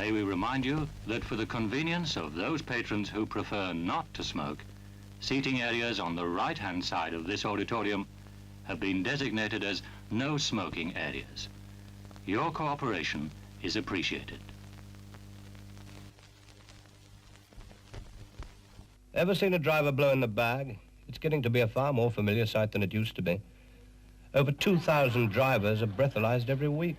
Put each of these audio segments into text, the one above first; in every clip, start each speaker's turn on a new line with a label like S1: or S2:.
S1: may we remind you that for the convenience of those patrons who prefer not to smoke, seating areas on the right-hand side of this auditorium have been designated as no smoking areas. Your cooperation is appreciated.
S2: Ever seen a driver blow in the bag? It's getting to be a far more familiar sight than it used to be. Over 2,000 drivers are breathalyzed every week.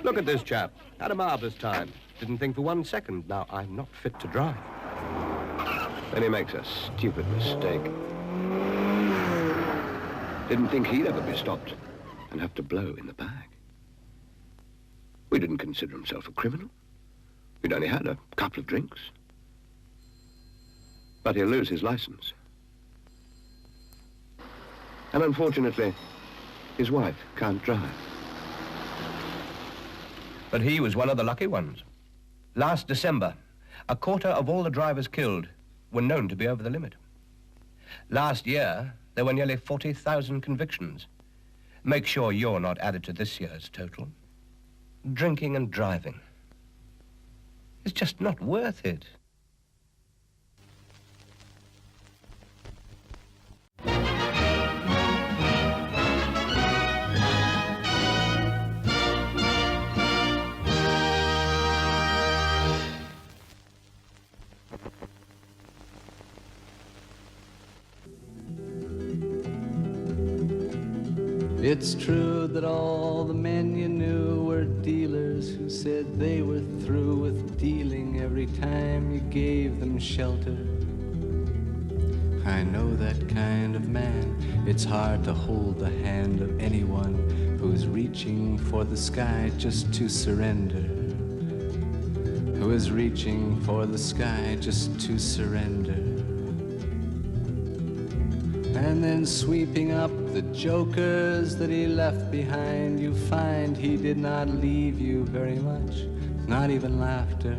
S3: Look at this chap. Had a marvelous time. Didn't think for 1 second. Now I'm not fit to drive. Then he makes a stupid mistake. Didn't think he'd ever be stopped and have to blow in the bag. We didn't consider himself a criminal. We'd only had a couple of drinks. But he'll lose his license. And unfortunately, his wife can't drive.
S2: But he was one of the lucky ones. Last December, a quarter of all the drivers killed were known to be over the limit. Last year, there were nearly 40,000 convictions. Make sure you're not added to this year's total. Drinking and driving. It's just not worth it.
S4: It's true that all the men you knew were dealers who said they were through with dealing every time you gave them shelter. I know that kind of man. It's hard to hold the hand of anyone who's reaching for the sky just to surrender. Who is reaching for the sky just to surrender. And then sweeping up the jokers that he left behind, you find he did not leave you very much, not even laughter.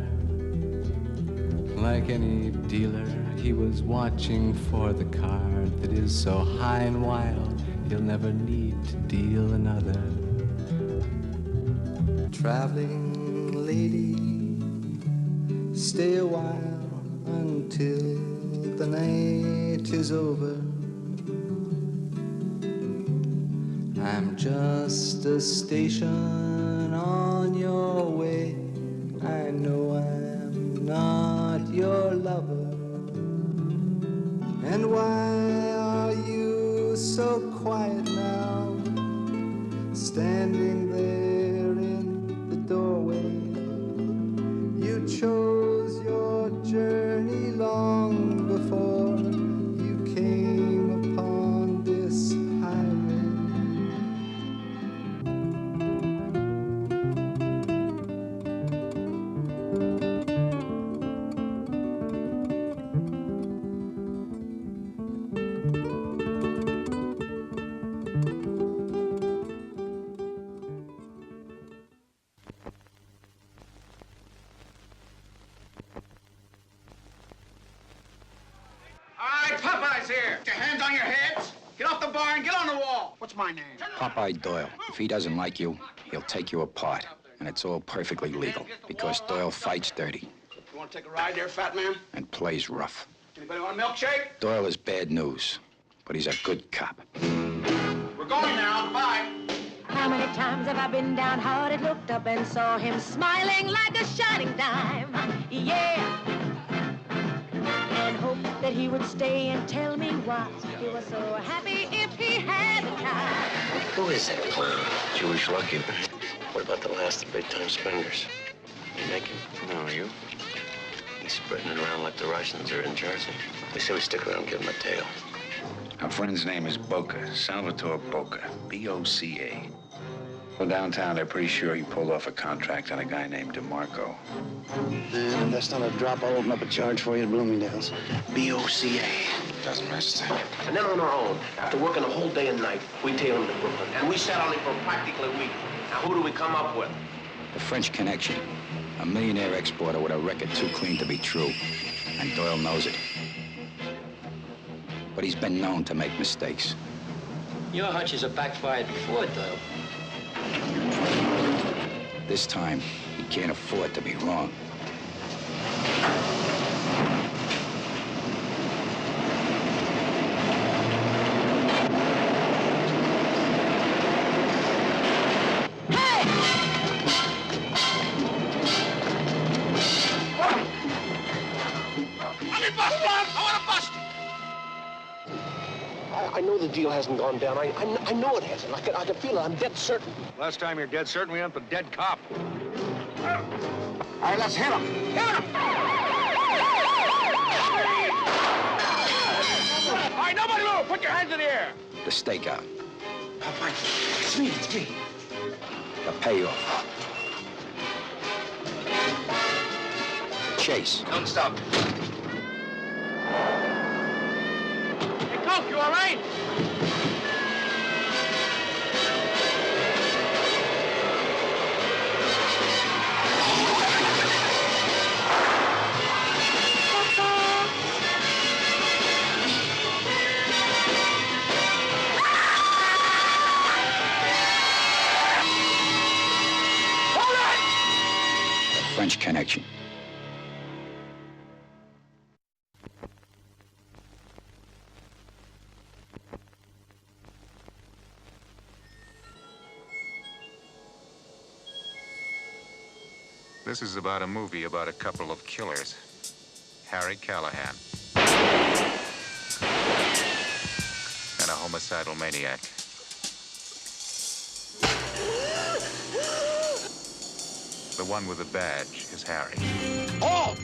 S4: Like any dealer, he was watching for the card that is so high and wild, he'll never need to deal another. Traveling lady, stay a while until the night is over. I'm just a station on your way. I know I'm not your lover. And why are you so quiet now, standing there in the doorway? You chose your journey long before you came upon this highway.
S5: Popeye Doyle. If he doesn't like you, he'll take you apart. And it's all perfectly legal, because Doyle fights dirty.
S6: You want to take a ride there, fat man?
S5: And plays rough.
S6: Anybody want a milkshake?
S5: Doyle is bad news, but he's a good cop.
S6: We're going now. Bye.
S7: How many times have I been downhearted, looked up and saw him smiling like a shining dime? Yeah. And hoped that he would stay and tell me why he was so happy if he had the time.
S8: Who is that clown? Jewish lucky. What about the last of big-time spenders? You make him? No, are you? He's spreading it around like the Russians are in Jersey. They say we stick around and give him a tail.
S5: Our friend's name is Boca, Salvatore Boca, B-O-C-A. Well, downtown, they're pretty sure he pulled off a contract on a guy named DeMarco.
S8: If that's not a drop, I'll open up a charge for you at Bloomingdale's. B-O-C-A.
S5: Doesn't register.
S6: And then on our own, after working a whole day and night, we tail him to Brooklyn. And we sat on him for practically a week. Now, who do we come up with?
S5: The French Connection. A millionaire exporter with a record too clean to be true. And Doyle knows it. But he's been known to make mistakes.
S9: Your hunches have backfired before, Doyle.
S5: This time, he can't afford to be wrong.
S6: deal hasn't gone down. I know it hasn't. I can feel it. I'm dead certain.
S10: Last time you're dead certain, we went with a dead cop.
S6: All right, let's hit him. Hit him!
S10: All right, nobody move! Put your hands in the air!
S3: The stakeout.
S6: Oh, Mike, it's me.
S3: The payoff. Chase.
S10: Don't stop. Hey, Coke, you all right?
S3: French Connection.
S5: This is about a movie about a couple of killers. Harry Callahan. And a homicidal maniac. The one with the badge is Harry.
S10: Oh!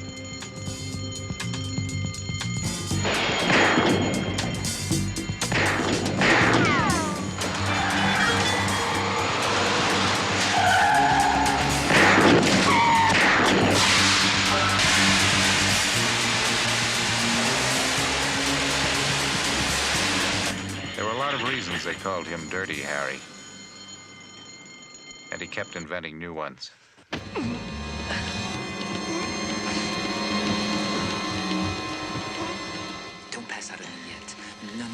S5: There were a lot of reasons they called him Dirty Harry. And he kept inventing new ones.
S11: Don't pass out on me yet. No.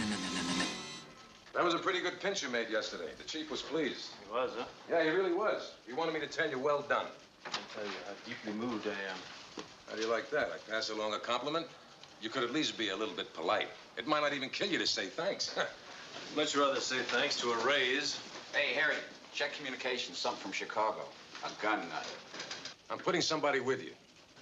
S12: That was a pretty good pinch you made yesterday. The chief was pleased.
S9: He was, huh?
S12: Yeah, he really was. He wanted me to tell you well done.
S9: I'll tell you how deeply moved I am.
S12: How do you like that? I pass along a compliment? You could at least be a little bit polite. It might not even kill you to say thanks.
S9: Much rather say thanks to a raise.
S13: Hey, Harry, check communications. Something from Chicago. A gun nut.
S12: I'm putting somebody with you.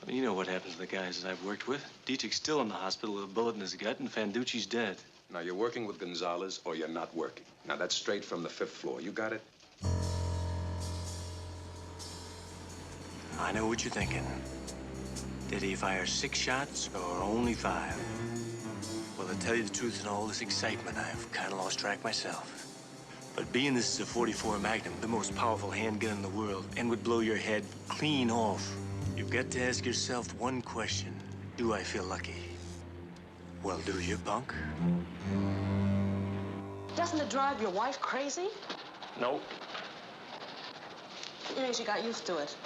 S9: I mean, you know what happens to the guys that I've worked with. Dietrich's still in the hospital with a bullet in his gut, and Fanducci's dead.
S12: Now, you're working with Gonzalez or you're not working. Now, that's straight from the 5th floor. You got it?
S9: I know what you're thinking. Did he fire 6 shots or only 5? Well, to tell you the truth, in all this excitement, I've kind of lost track myself. But being this is a .44 Magnum, the most powerful handgun in the world, and would blow your head clean off, you've got to ask yourself one question. Do I feel lucky? Well, do you, punk?
S7: Doesn't it drive your wife crazy?
S9: No.
S7: You know, she got used to it.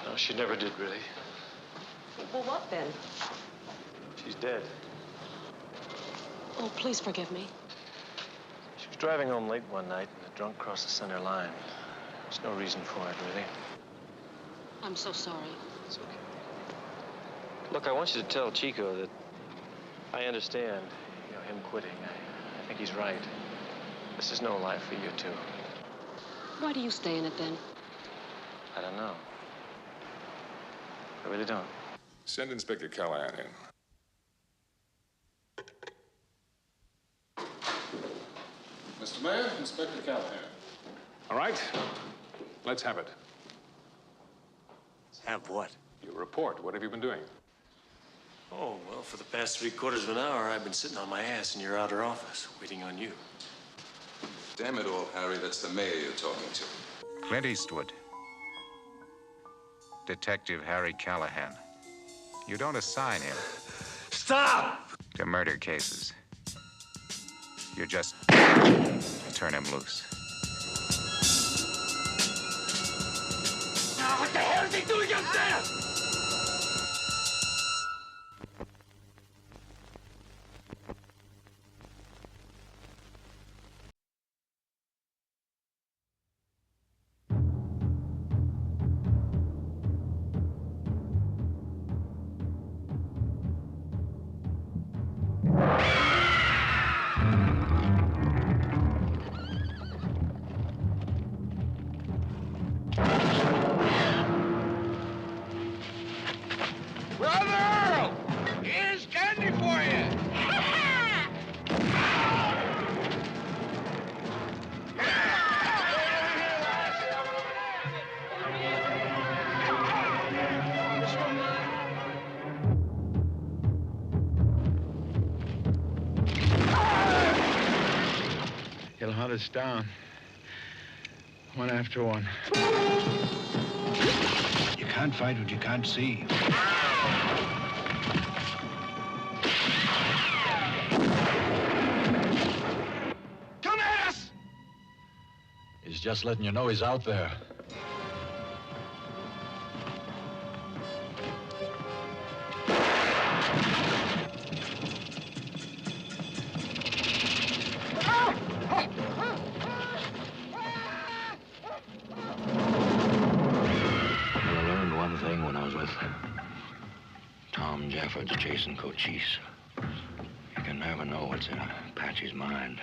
S9: No, she never did, really.
S7: Well, what then?
S9: She's dead.
S7: Oh, please forgive me.
S9: She was driving home late one night, and the drunk crossed the center line. There's no reason for it, really.
S7: I'm so sorry.
S9: It's okay. Look, I want you to tell Chico that I understand, him quitting. I think he's right. This is no life for you two.
S7: Why do you stay in it, then?
S9: I don't know. I really don't.
S12: Send Inspector Callahan in.
S14: Mr. Mayor, Inspector Callahan.
S12: All right. Let's have it.
S9: Have what?
S12: Your report. What have you been doing?
S9: Oh, well, for the past 3/4 of an hour, I've been sitting on my ass in your outer office, waiting on you.
S12: Damn it all, Harry. That's the mayor you're talking to.
S5: Clint Eastwood. Detective Harry Callahan. You don't assign him.
S9: Stop!
S5: To murder cases. You just turn him loose.
S10: Now, what the hell is he doing up there? Brother Earl! Here's candy for you!
S15: hunt us down. One after one.
S3: You can't fight what you can't see.
S15: Come at us!
S16: He's just letting you know he's out there.
S8: Chasing Cochise. You can never know what's in Apache's mind.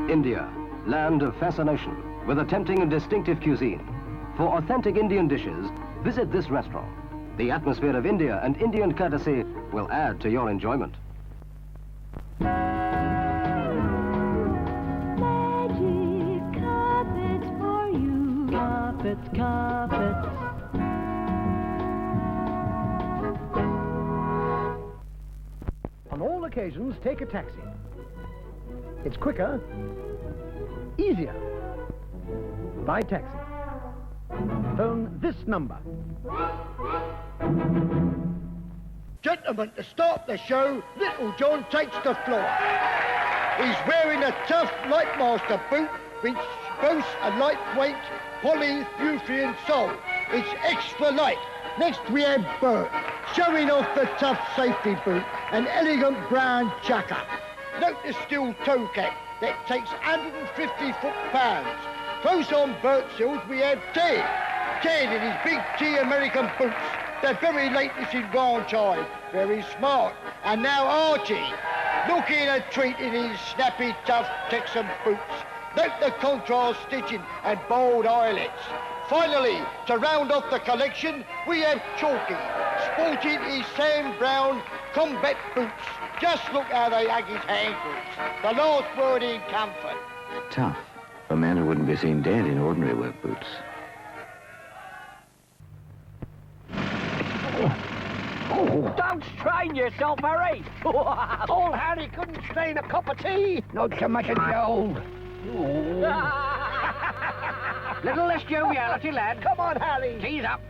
S17: India, land of fascination, with a tempting and distinctive cuisine. For authentic Indian dishes, visit this restaurant. The atmosphere of India and Indian courtesy will add to your enjoyment.
S7: Magic carpets for you. Carpets, carpets.
S18: On all occasions, take a taxi. It's quicker, easier. By taxi. Phone this number.
S19: Gentlemen, to start the show, Little John takes the floor. He's wearing a tough Lightmaster boot, which boasts a lightweight polyurethane sole. It's extra light. Next we have Bert, showing off the tough safety boot, an elegant brown chukka. Note the steel toe cap that takes 150 foot-pounds. Close on Bert's heels we have Ted. Ted in his big T American boots. They're very latest in franchise, very smart. And now Archie, looking a treat in his snappy, tough Texan boots. Note the contrast stitching and bold eyelets. Finally, to round off the collection, we have Chalky, sporting his Sam Brown combat boots. Just look how they hug his ankles. The last word in comfort.
S5: Tough. For a man who wouldn't be seen dead in ordinary work boots.
S19: Don't strain yourself, Harry. Old Harry couldn't strain a cup of tea. Not so much as the old. Little less joviality, lad. Come on, Harry. Tease up.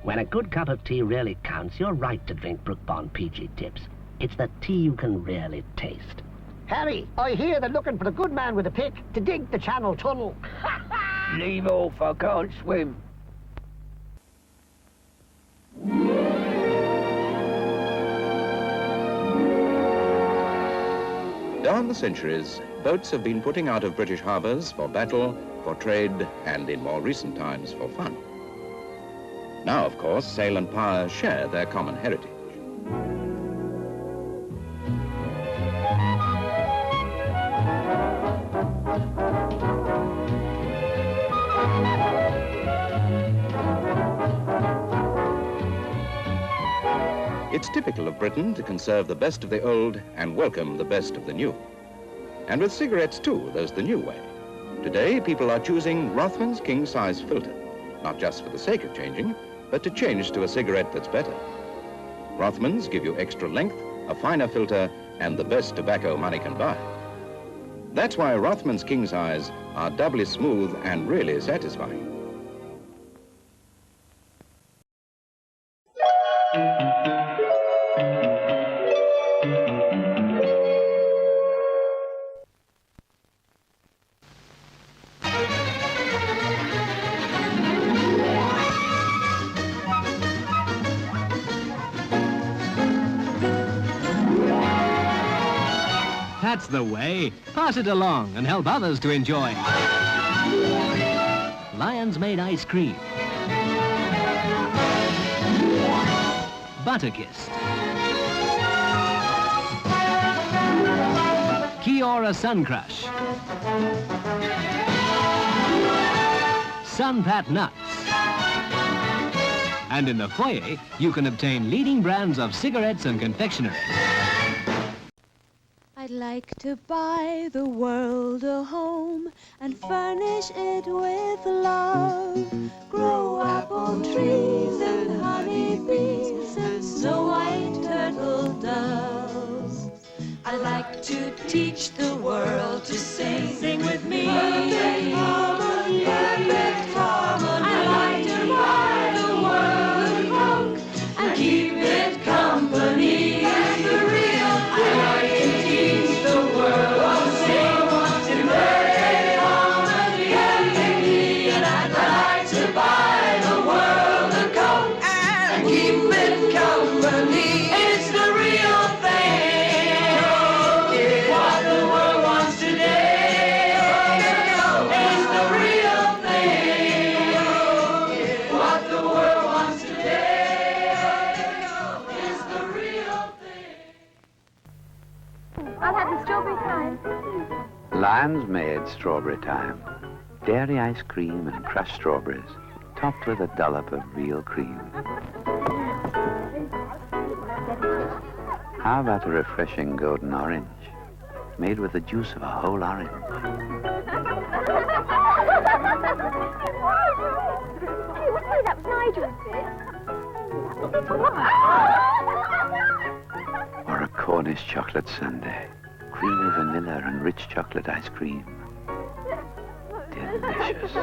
S20: When a good cup of tea really counts, you're right to drink Brook Bond Peachy Tips. It's the tea you can really taste.
S19: Harry, I hear they're looking for the good man with a pick to dig the Channel Tunnel. Leave off, I can't swim.
S21: Down the centuries, boats have been putting out of British harbours for battle, for trade, and in more recent times for fun. Now, of course, sail and power share their common heritage. It's typical of Britain to conserve the best of the old and welcome the best of the new. And with cigarettes, too, there's the new way. Today, people are choosing Rothman's king-size filter, not just for the sake of changing, but to change to a cigarette that's better. Rothmans give you extra length, a finer filter, and the best tobacco money can buy. That's why Rothman's king-size are doubly smooth and really satisfying.
S1: That's the way. Pass it along and help others to enjoy. Lion's Made ice cream. Butterkissed. Kiora Sun Crush. Sunpat Nuts. And in the foyer, you can obtain leading brands of cigarettes and confectionery.
S7: I'd like to buy the world a home and furnish it with love. Grow apple trees and honey bees and snow white turtle doves. I'd like to teach the world to sing. Sing with me. Perfect harmony. Perfect harmony. I'd like to buy the world a coat and keep it company. And the real thing. I'd like to teach the world to sing. In perfect harmony. Perfectly. And I'd like to buy the world a coat and keep it company. It's the real thing. What the world wants today is the real thing. What the world wants today is the real thing.
S22: I'll have the strawberry time.
S5: Lion's Made Strawberry Time. Dairy ice cream and crushed strawberries, topped with a dollop of real cream. How about a refreshing golden orange, made with the juice of a whole orange?
S22: Hey, that was Nigel.
S5: Or a Cornish chocolate sundae, creamy vanilla and rich chocolate ice cream. Delicious.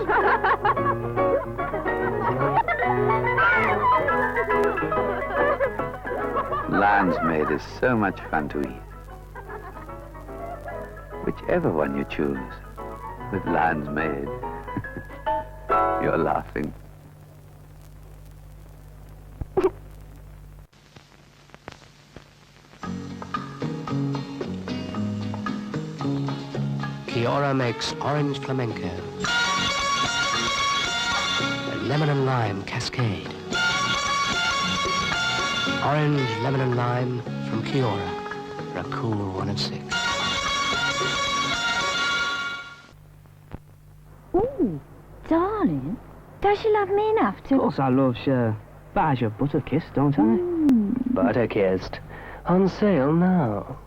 S5: Lion's Made is so much fun to eat. Whichever one you choose, with Lion's Made, you're laughing.
S17: Kiora makes orange flamenco. A lemon and lime cascade. Orange, lemon and lime from Kiora for a cool 1 and 6.
S22: Ooh, darling. Does she love me enough to...
S23: Of course I love her. Buys your Butterkissed, don't I? Butterkissed. On sale now.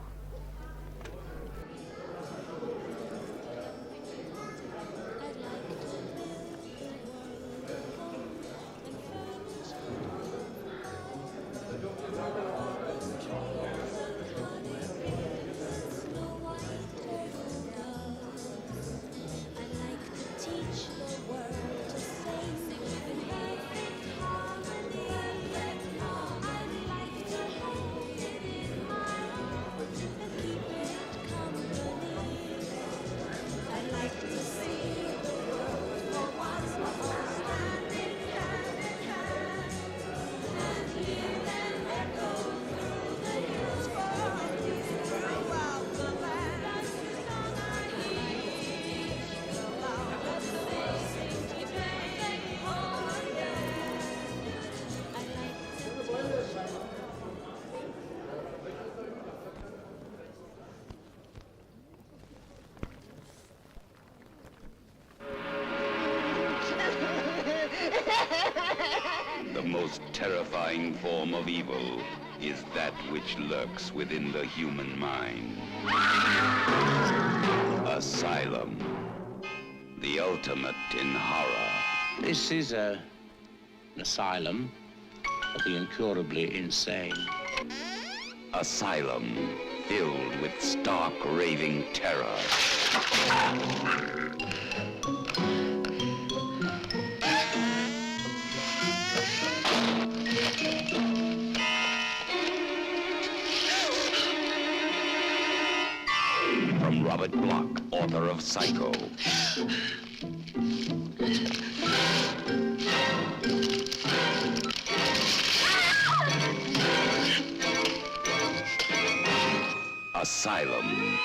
S24: The most terrifying form of evil is that which lurks within the human mind. Asylum. The ultimate in horror.
S25: This is an asylum for the incurably insane.
S24: Asylum, filled with stark, raving terror. From Robert Bloch, author of Psycho. Asylum.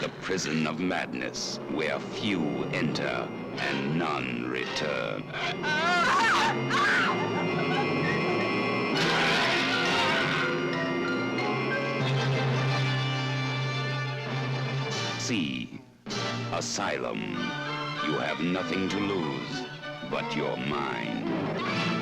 S24: The prison of madness, where few enter and none return. See, Asylum. You have nothing to lose but your mind.